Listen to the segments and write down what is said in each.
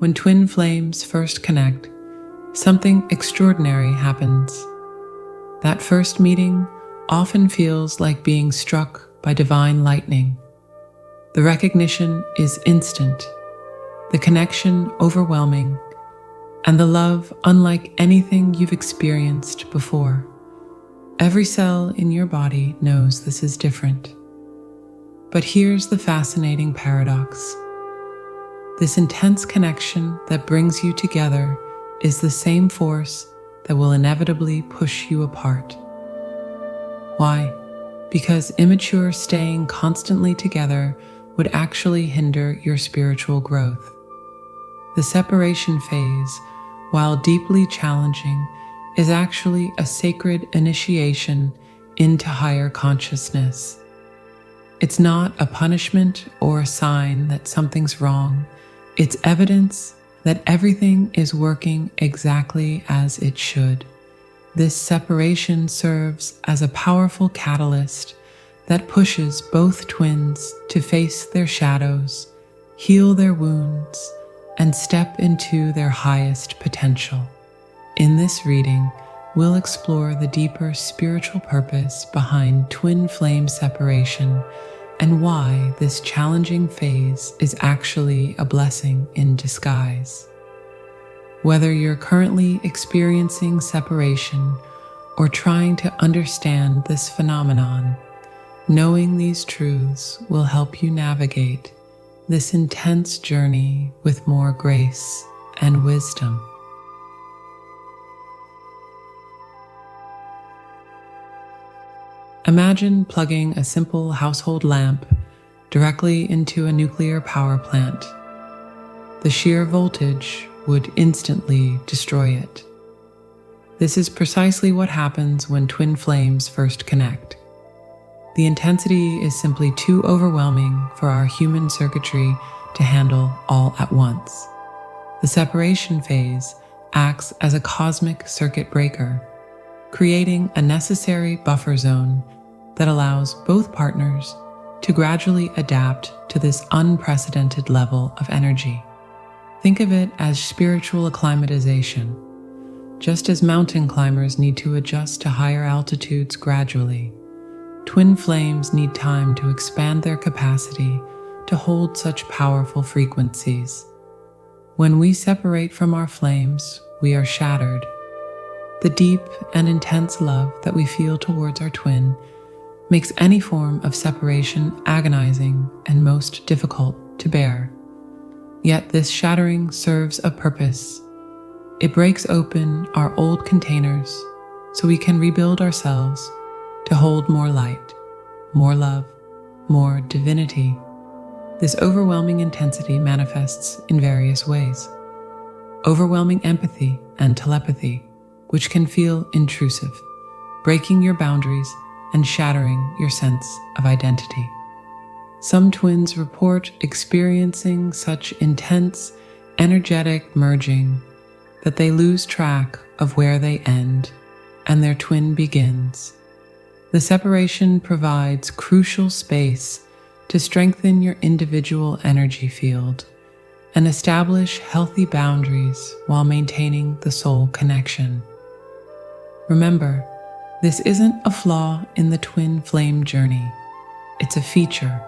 When twin flames first connect, something extraordinary happens. That first meeting often feels like being struck by divine lightning. The recognition is instant, the connection overwhelming, and the love unlike anything you've experienced before. Every cell in your body knows this is different. But here's the fascinating paradox. This intense connection that brings you together is the same force that will inevitably push you apart. Why? Because immature staying constantly together would actually hinder your spiritual growth. The separation phase, while deeply challenging, is actually a sacred initiation into higher consciousness. It's not a punishment or a sign that something's wrong. It's evidence that everything is working exactly as it should. This separation serves as a powerful catalyst that pushes both twins to face their shadows, heal their wounds, and step into their highest potential. In this reading, we'll explore the deeper spiritual purpose behind twin flame separation and why this challenging phase is actually a blessing in disguise. Whether you're currently experiencing separation or trying to understand this phenomenon, knowing these truths will help you navigate this intense journey with more grace and wisdom. Imagine plugging a simple household lamp directly into a nuclear power plant. The sheer voltage would instantly destroy it. This is precisely what happens when twin flames first connect. The intensity is simply too overwhelming for our human circuitry to handle all at once. The separation phase acts as a cosmic circuit breaker, creating a necessary buffer zone that allows both partners to gradually adapt to this unprecedented level of energy. Think of it as spiritual acclimatization. Just as mountain climbers need to adjust to higher altitudes gradually, twin flames need time to expand their capacity to hold such powerful frequencies. When we separate from our flames, we are shattered. The deep and intense love that we feel towards our twin makes any form of separation agonizing and most difficult to bear. Yet this shattering serves a purpose. It breaks open our old containers so we can rebuild ourselves to hold more light, more love, more divinity. This overwhelming intensity manifests in various ways. Overwhelming empathy and telepathy, which can feel intrusive, breaking your boundaries and shattering your sense of identity. Some twins report experiencing such intense, energetic merging that they lose track of where they end and their twin begins. The separation provides crucial space to strengthen your individual energy field and establish healthy boundaries while maintaining the soul connection. Remember, this isn't a flaw in the twin flame journey. It's a feature.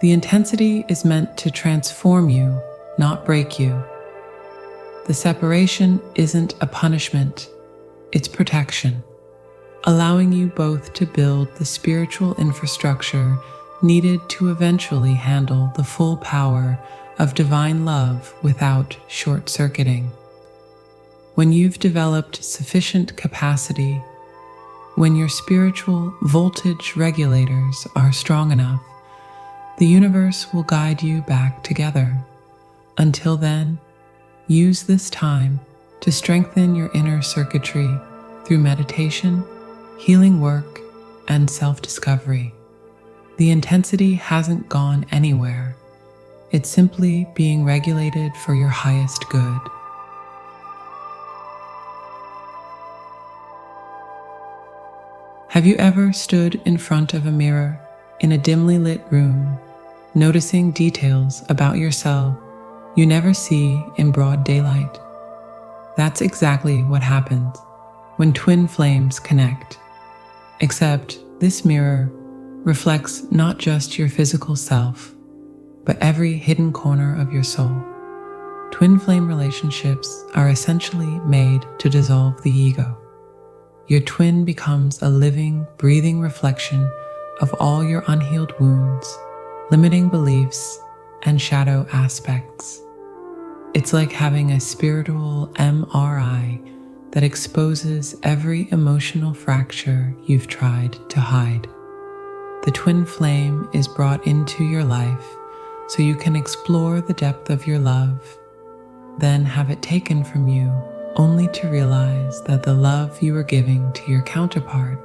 The intensity is meant to transform you, not break you. The separation isn't a punishment, it's protection, allowing you both to build the spiritual infrastructure needed to eventually handle the full power of divine love without short-circuiting. When you've developed sufficient capacity, when your spiritual voltage regulators are strong enough, the universe will guide you back together. Until then, use this time to strengthen your inner circuitry through meditation, healing work, and self-discovery. The intensity hasn't gone anywhere. It's simply being regulated for your highest good. Have you ever stood in front of a mirror in a dimly lit room, noticing details about yourself you never see in broad daylight. That's exactly what happens when twin flames connect. Except this mirror reflects not just your physical self, but every hidden corner of your soul. Twin flame relationships are essentially made to dissolve the ego. Your twin becomes a living, breathing reflection of all your unhealed wounds, limiting beliefs, and shadow aspects. It's like having a spiritual MRI that exposes every emotional fracture you've tried to hide. The twin flame is brought into your life so you can explore the depth of your love, then have it taken from you, only to realize that the love you were giving to your counterpart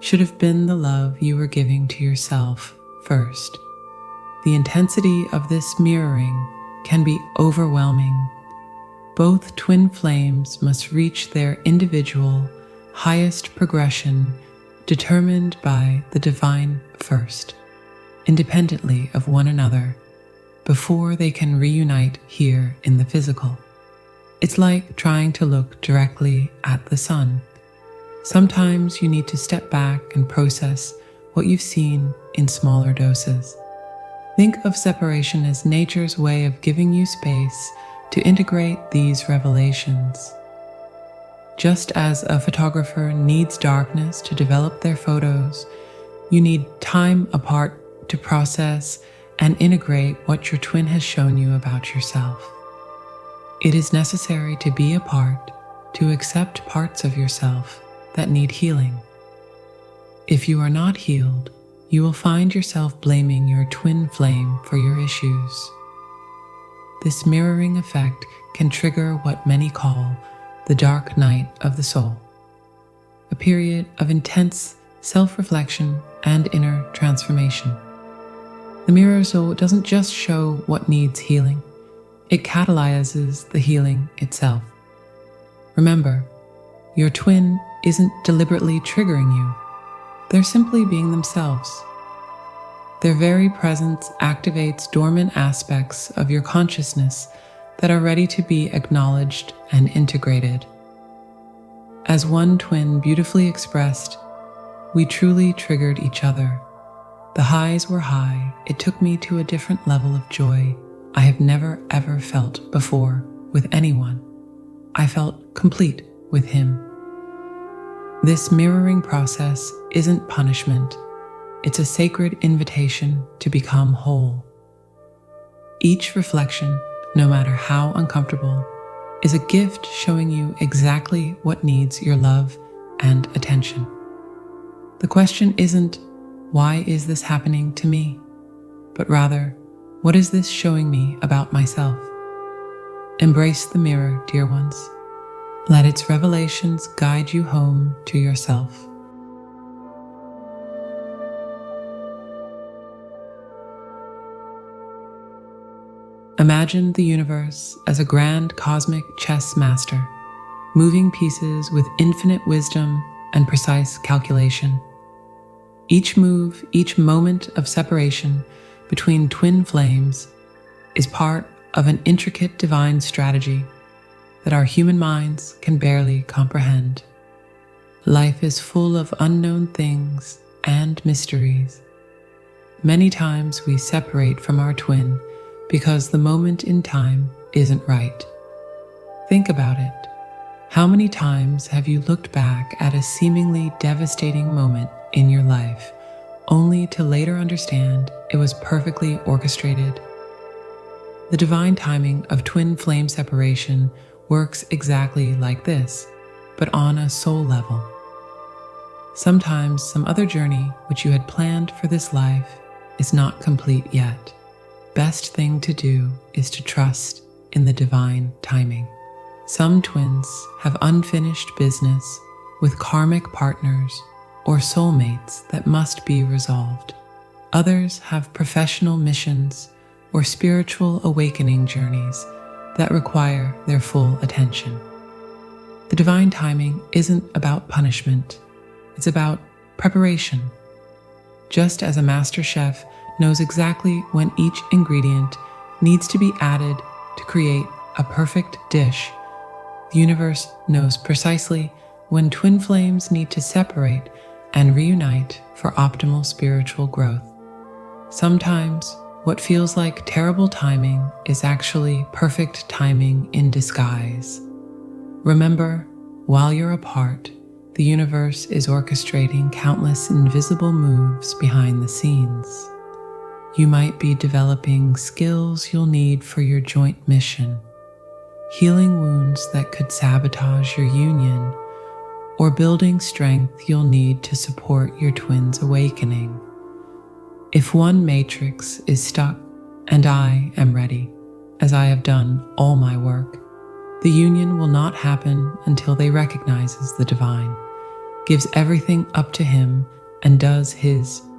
should have been the love you were giving to yourself first. The intensity of this mirroring can be overwhelming. Both twin flames must reach their individual, highest progression determined by the divine first, independently of one another, before they can reunite here in the physical. It's like trying to look directly at the sun. Sometimes you need to step back and process what you've seen in smaller doses. Think of separation as nature's way of giving you space to integrate these revelations. Just as a photographer needs darkness to develop their photos, you need time apart to process and integrate what your twin has shown you about yourself. It is necessary to be apart to accept parts of yourself that need healing. If you are not healed, you will find yourself blaming your twin flame for your issues. This mirroring effect can trigger what many call the dark night of the soul, a period of intense self-reflection and inner transformation. The mirror soul doesn't just show what needs healing, it catalyzes the healing itself. Remember, your twin isn't deliberately triggering you. They're simply being themselves. Their very presence activates dormant aspects of your consciousness that are ready to be acknowledged and integrated. As one twin beautifully expressed, we truly triggered each other. The highs were high. It took me to a different level of joy I have never ever felt before with anyone. I felt complete with him. This mirroring process isn't punishment. It's a sacred invitation to become whole. Each reflection, no matter how uncomfortable, is a gift showing you exactly what needs your love and attention. The question isn't, why is this happening to me? But rather, what is this showing me about myself? Embrace the mirror, dear ones. Let its revelations guide you home to yourself. Imagine the universe as a grand cosmic chess master, moving pieces with infinite wisdom and precise calculation. Each move, each moment of separation between twin flames is part of an intricate divine strategy that our human minds can barely comprehend. Life is full of unknown things and mysteries. Many times we separate from our twin because the moment in time isn't right. Think about it. How many times have you looked back at a seemingly devastating moment in your life, only to later understand it was perfectly orchestrated? The divine timing of twin flame separation works exactly like this, but on a soul level. Sometimes some other journey which you had planned for this life is not complete yet. Best thing to do is to trust in the divine timing. Some twins have unfinished business with karmic partners or soulmates that must be resolved. Others have professional missions or spiritual awakening journeys that require their full attention. The divine timing isn't about punishment, it's about preparation. Just as a master chef knows exactly when each ingredient needs to be added to create a perfect dish, the universe knows precisely when twin flames need to separate and reunite for optimal spiritual growth. Sometimes, what feels like terrible timing is actually perfect timing in disguise. Remember, while you're apart, the universe is orchestrating countless invisible moves behind the scenes. You might be developing skills you'll need for your joint mission, healing wounds that could sabotage your union, or building strength you'll need to support your twin's awakening. If one matrix is stuck, and I am ready, as I have done all my work, the union will not happen until they recognizes the divine, gives everything up to him, and does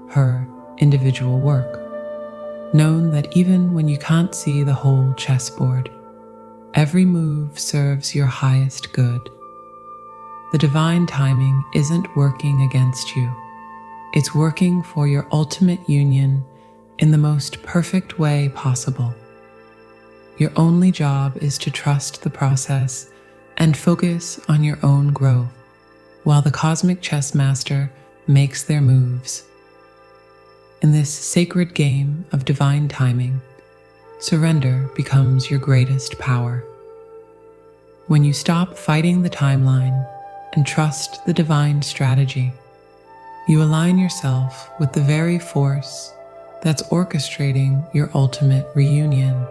her individual work. Known that even when you can't see the whole chessboard, every move serves your highest good. The divine timing isn't working against you. It's working for your ultimate union in the most perfect way possible. Your only job is to trust the process and focus on your own growth while the cosmic chess master makes their moves. In this sacred game of divine timing, surrender becomes your greatest power. When you stop fighting the timeline and trust the divine strategy, you align yourself with the very force that's orchestrating your ultimate reunion.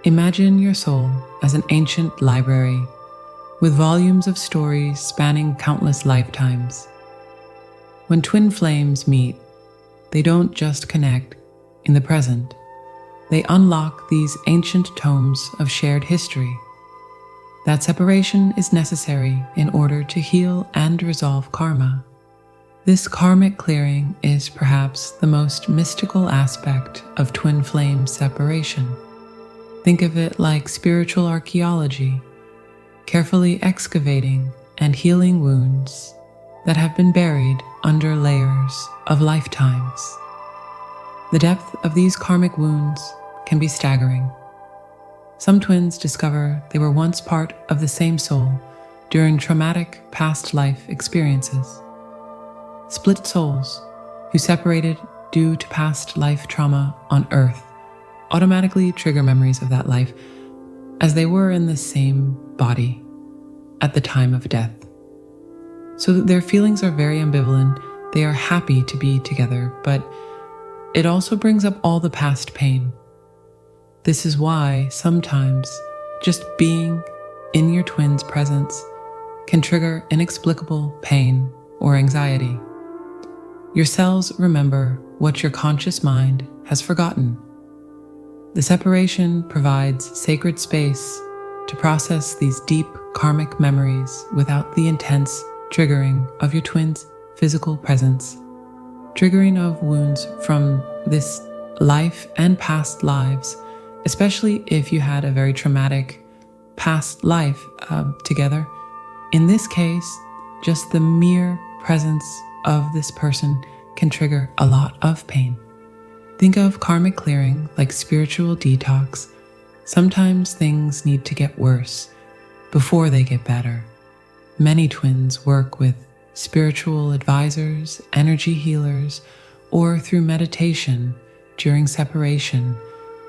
Imagine your soul as an ancient library with volumes of stories spanning countless lifetimes. When twin flames meet, they don't just connect in the present. They unlock these ancient tomes of shared history. That separation is necessary in order to heal and resolve karma. This karmic clearing is perhaps the most mystical aspect of twin flame separation. Think of it like spiritual archaeology, carefully excavating and healing wounds that have been buried under layers of lifetimes. The depth of these karmic wounds can be staggering. Some twins discover they were once part of the same soul during traumatic past life experiences. Split souls who separated due to past life trauma on Earth automatically trigger memories of that life as they were in the same body at the time of death. So their feelings are very ambivalent. They are happy to be together, but it also brings up all the past pain. This is why sometimes just being in your twin's presence can trigger inexplicable pain or anxiety. Your cells remember what your conscious mind has forgotten. The separation provides sacred space to process these deep karmic memories without the intense triggering of your twin's physical presence, triggering of wounds from this life and past lives, especially if you had a very traumatic past life together. In this case, just the mere presence of this person can trigger a lot of pain. Think of karmic clearing like spiritual detox. Sometimes things need to get worse before they get better. Many twins work with spiritual advisors, energy healers, or through meditation during separation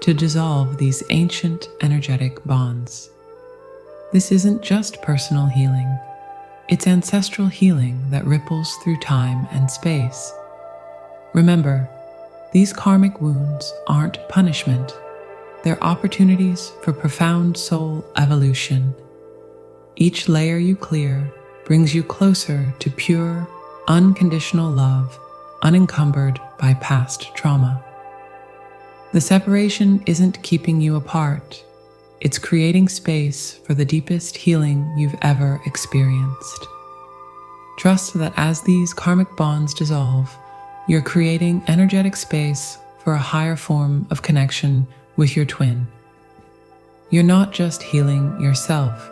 to dissolve these ancient energetic bonds. This isn't just personal healing. It's ancestral healing that ripples through time and space. Remember, these karmic wounds aren't punishment. They're opportunities for profound soul evolution. Each layer you clear brings you closer to pure, unconditional love, unencumbered by past trauma. The separation isn't keeping you apart. It's creating space for the deepest healing you've ever experienced. Trust that as these karmic bonds dissolve, you're creating energetic space for a higher form of connection with your twin. You're not just healing yourself,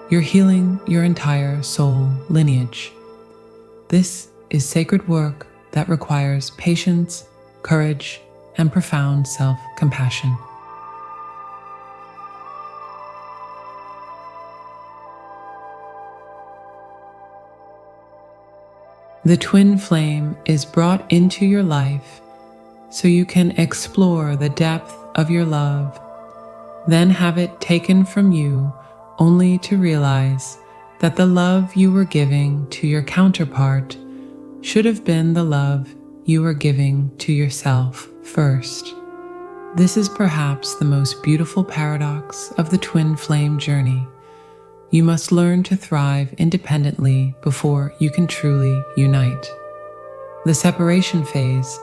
you're healing your entire soul lineage. This is sacred work that requires patience, courage, and profound self-compassion. The twin flame is brought into your life so you can explore the depth of your love, then have it taken from you only to realize that the love you were giving to your counterpart should have been the love you were giving to yourself first. This is perhaps the most beautiful paradox of the twin flame journey. You must learn to thrive independently before you can truly unite. The separation phase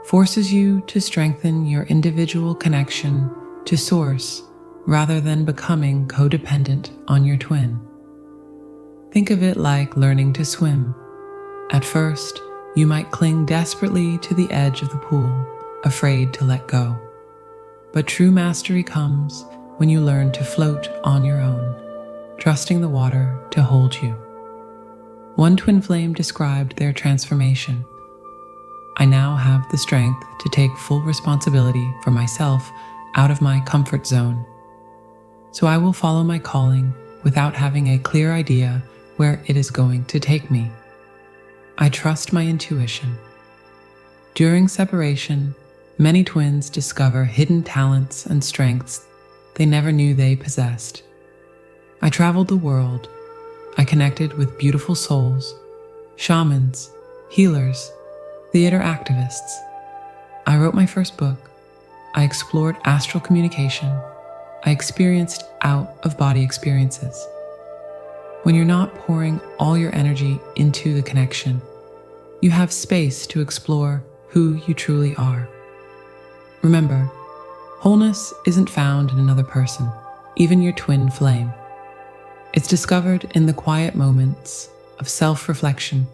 forces you to strengthen your individual connection to Source rather than becoming codependent on your twin. Think of it like learning to swim. At first, you might cling desperately to the edge of the pool, afraid to let go. But true mastery comes when you learn to float on your own, trusting the water to hold you. One twin flame described their transformation. I now have the strength to take full responsibility for myself out of my comfort zone. So I will follow my calling without having a clear idea where it is going to take me. I trust my intuition. During separation, many twins discover hidden talents and strengths they never knew they possessed. I traveled the world. I connected with beautiful souls, shamans, healers, theater activists. I wrote my first book. I explored astral communication. I experienced out-of-body experiences. When you're not pouring all your energy into the connection, you have space to explore who you truly are. Remember, wholeness isn't found in another person, even your twin flame. It's discovered in the quiet moments of self-reflection,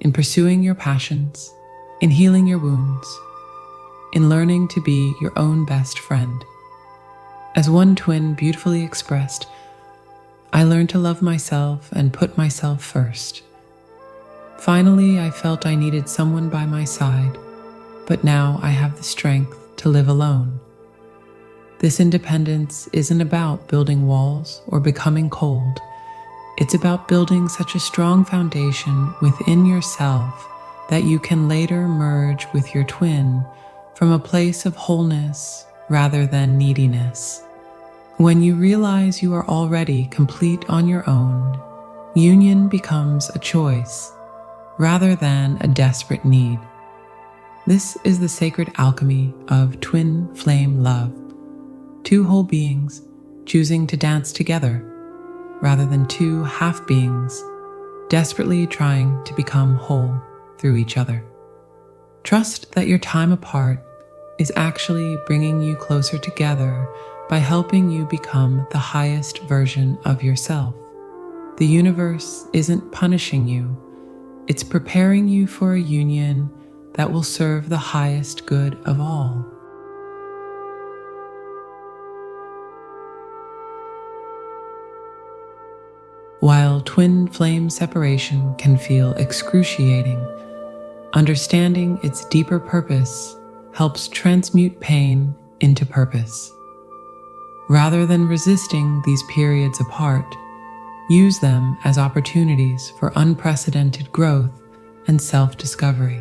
in pursuing your passions, in healing your wounds, in learning to be your own best friend. As one twin beautifully expressed, I learned to love myself and put myself first. Finally, I felt I needed someone by my side, but now I have the strength to live alone. This independence isn't about building walls or becoming cold. It's about building such a strong foundation within yourself that you can later merge with your twin from a place of wholeness rather than neediness. When you realize you are already complete on your own, union becomes a choice rather than a desperate need. This is the sacred alchemy of twin flame love. Two whole beings choosing to dance together rather than two half beings desperately trying to become whole through each other. Trust that your time apart is actually bringing you closer together by helping you become the highest version of yourself. The universe isn't punishing you, it's preparing you for a union that will serve the highest good of all. While twin flame separation can feel excruciating, understanding its deeper purpose helps transmute pain into purpose. Rather than resisting these periods apart, use them as opportunities for unprecedented growth and self-discovery.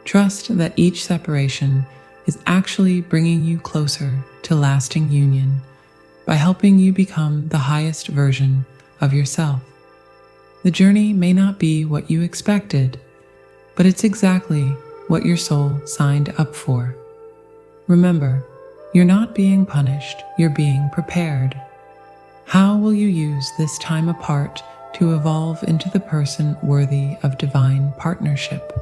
Trust that each separation is actually bringing you closer to lasting union by helping you become the highest version of yourself. The journey may not be what you expected, but it's exactly what your soul signed up for. Remember, you're not being punished, you're being prepared. How will you use this time apart to evolve into the person worthy of divine partnership?